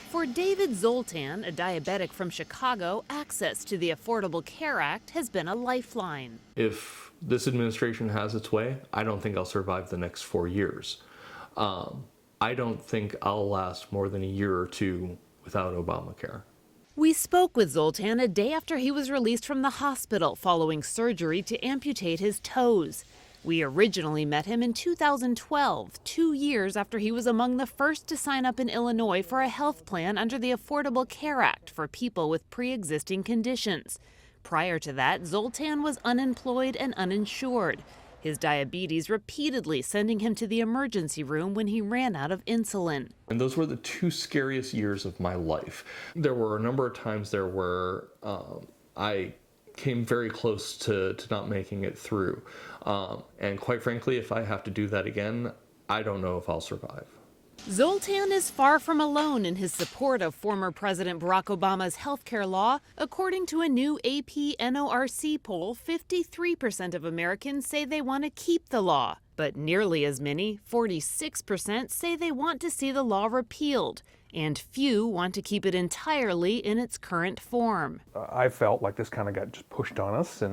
For David Zoltan, a diabetic from Chicago, access to the Affordable Care Act has been a lifeline. If this administration has its way, I don't think I'll survive the next 4 years. I don't think I'll last more than a year or two without Obamacare. We spoke with Zoltan a day after he was released from the hospital following surgery to amputate his toes. We originally met him in 2012, 2 years after he was among the first to sign up in Illinois for a health plan under the Affordable Care Act for people with pre-existing conditions. Prior to that, Zoltan was unemployed and uninsured, his diabetes repeatedly sending him to the emergency room when he ran out of insulin. And those were the two scariest years of my life. There were a number of times there where I came very close to not making it through. And quite frankly, if I have to do that again, I don't know if I'll survive. Zoltan is far from alone in his support of former President Barack Obama's healthcare law. According to a new AP NORC poll, 53% of Americans say they want to keep the law. But nearly as many, 46%, say they want to see the law repealed. And few want to keep it entirely in its current form. I felt like this kind of got just pushed on us.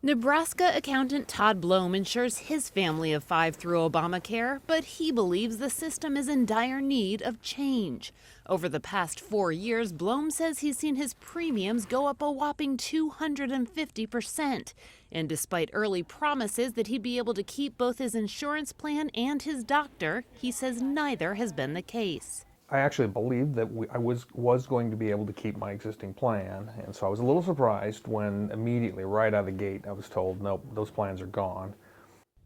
Nebraska accountant Todd Blome insures his family of 5 through Obamacare, but he believes the system is in dire need of change. Over the past 4 years, Blome says he's seen his premiums go up a whopping 250%. And despite early promises that he'd be able to keep both his insurance plan and his doctor, he says neither has been the case. I actually believed that I was going to be able to keep my existing plan, and so I was a little surprised when immediately, right out of the gate, I was told, nope, those plans are gone.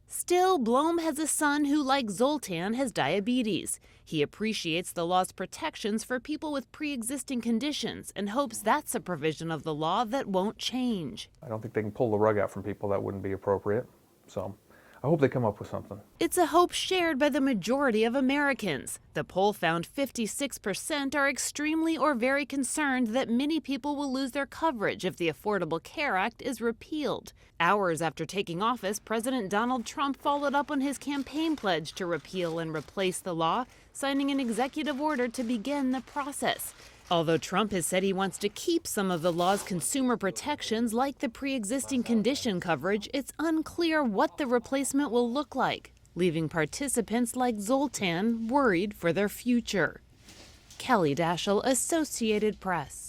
Still, Blome has a son who, like Zoltan, has diabetes. He appreciates the law's protections for people with pre-existing conditions and hopes that's a provision of the law that won't change. I don't think they can pull the rug out from people. That wouldn't be appropriate, so I hope they come up with something. It's a hope shared by the majority of Americans. The poll found 56% are extremely or very concerned that many people will lose their coverage if the Affordable Care Act is repealed. Hours after taking office, President Donald Trump followed up on his campaign pledge to repeal and replace the law, signing an executive order to begin the process. Although Trump has said he wants to keep some of the law's consumer protections like the pre-existing condition coverage, it's unclear what the replacement will look like, leaving participants like Zoltan worried for their future. Kelly Daschle, Associated Press.